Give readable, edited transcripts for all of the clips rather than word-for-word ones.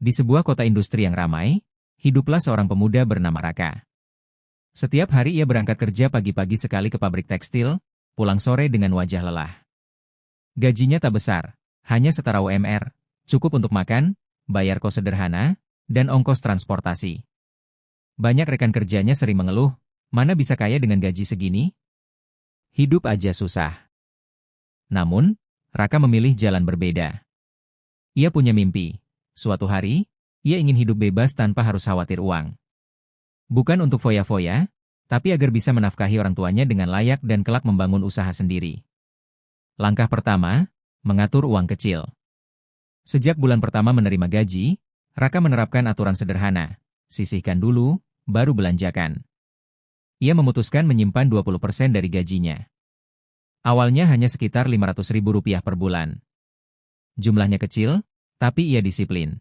Di sebuah kota industri yang ramai, hiduplah seorang pemuda bernama Raka. Setiap hari ia berangkat kerja pagi-pagi sekali ke pabrik tekstil, pulang sore dengan wajah lelah. Gajinya tak besar, hanya setara UMR, cukup untuk makan, bayar kos sederhana, dan ongkos transportasi. Banyak rekan kerjanya sering mengeluh, mana bisa kaya dengan gaji segini? Hidup aja susah. Namun, Raka memilih jalan berbeda. Ia punya mimpi. Suatu hari, ia ingin hidup bebas tanpa harus khawatir uang. Bukan untuk foya-foya, tapi agar bisa menafkahi orang tuanya dengan layak dan kelak membangun usaha sendiri. Langkah pertama, mengatur uang kecil. Sejak bulan pertama menerima gaji, Raka menerapkan aturan sederhana. Sisihkan dulu, baru belanjakan. Ia memutuskan menyimpan 20% dari gajinya. Awalnya hanya sekitar Rp500.000 per bulan. Jumlahnya kecil, tapi ia disiplin.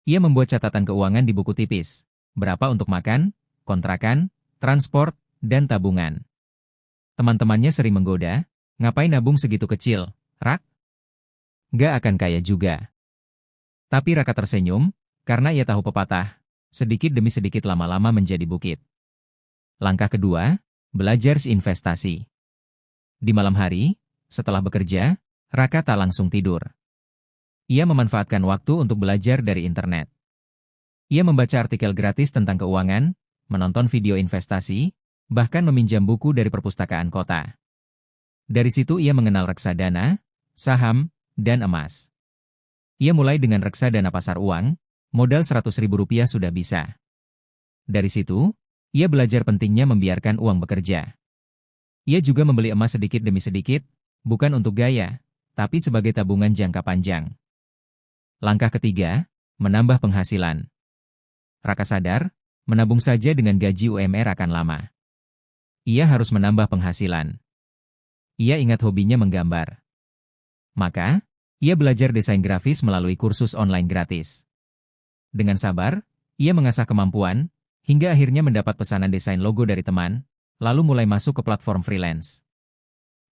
Ia membuat catatan keuangan di buku tipis. Berapa untuk makan, kontrakan, transport, dan tabungan. Teman-temannya sering menggoda, ngapain nabung segitu kecil, Rak? Gak akan kaya juga. Tapi Raka tersenyum, karena ia tahu pepatah, sedikit demi sedikit lama-lama menjadi bukit. Langkah kedua, belajar investasi. Di malam hari, setelah bekerja, Raka tak langsung tidur. Ia memanfaatkan waktu untuk belajar dari internet. Ia membaca artikel gratis tentang keuangan, menonton video investasi, bahkan meminjam buku dari perpustakaan kota. Dari situ ia mengenal reksadana, saham, dan emas. Ia mulai dengan reksadana pasar uang, modal Rp100.000 sudah bisa. Dari situ, ia belajar pentingnya membiarkan uang bekerja. Ia juga membeli emas sedikit demi sedikit, bukan untuk gaya, tapi sebagai tabungan jangka panjang. Langkah ketiga, menambah penghasilan. Raka sadar, menabung saja dengan gaji UMR akan lama. Ia harus menambah penghasilan. Ia ingat hobinya menggambar. Maka, ia belajar desain grafis melalui kursus online gratis. Dengan sabar, ia mengasah kemampuan, hingga akhirnya mendapat pesanan desain logo dari teman, lalu mulai masuk ke platform freelance.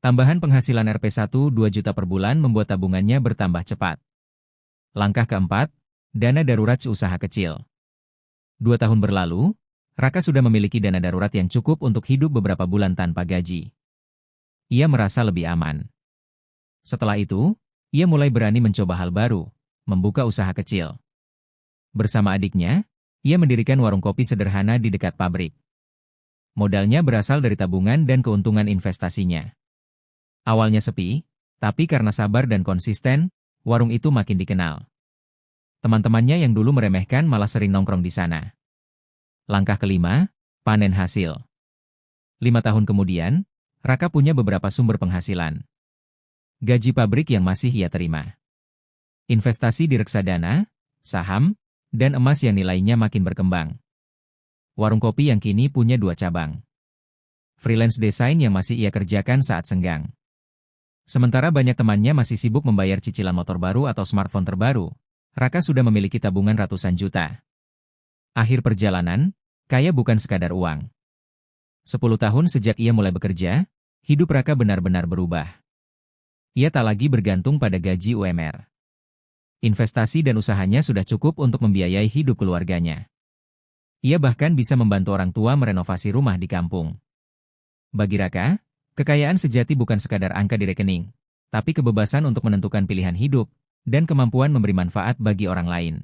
Tambahan penghasilan Rp1 2 juta per bulan membuat tabungannya bertambah cepat. Langkah keempat, dana darurat usaha kecil. 2 tahun berlalu, Raka sudah memiliki dana darurat yang cukup untuk hidup beberapa bulan tanpa gaji. Ia merasa lebih aman. Setelah itu, ia mulai berani mencoba hal baru, membuka usaha kecil. Bersama adiknya, ia mendirikan warung kopi sederhana di dekat pabrik. Modalnya berasal dari tabungan dan keuntungan investasinya. Awalnya sepi, tapi karena sabar dan konsisten, warung itu makin dikenal. Teman-temannya yang dulu meremehkan malah sering nongkrong di sana. Langkah kelima, panen hasil. 5 tahun kemudian, Raka punya beberapa sumber penghasilan. Gaji pabrik yang masih ia terima. Investasi di reksadana, saham, dan emas yang nilainya makin berkembang. Warung kopi yang kini punya 2 cabang. Freelance desain yang masih ia kerjakan saat senggang. Sementara banyak temannya masih sibuk membayar cicilan motor baru atau smartphone terbaru, Raka sudah memiliki tabungan ratusan juta. Akhir perjalanan, kaya bukan sekadar uang. 10 tahun sejak ia mulai bekerja, hidup Raka benar-benar berubah. Ia tak lagi bergantung pada gaji UMR. Investasi dan usahanya sudah cukup untuk membiayai hidup keluarganya. Ia bahkan bisa membantu orang tua merenovasi rumah di kampung. Bagi Raka, kekayaan sejati bukan sekadar angka di rekening, tapi kebebasan untuk menentukan pilihan hidup, dan kemampuan memberi manfaat bagi orang lain.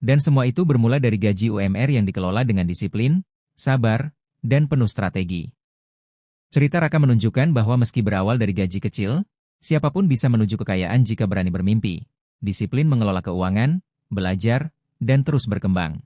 Dan semua itu bermula dari gaji UMR yang dikelola dengan disiplin, sabar, dan penuh strategi. Cerita Raka menunjukkan bahwa meski berawal dari gaji kecil, siapapun bisa menuju kekayaan jika berani bermimpi, disiplin mengelola keuangan, belajar, dan terus berkembang.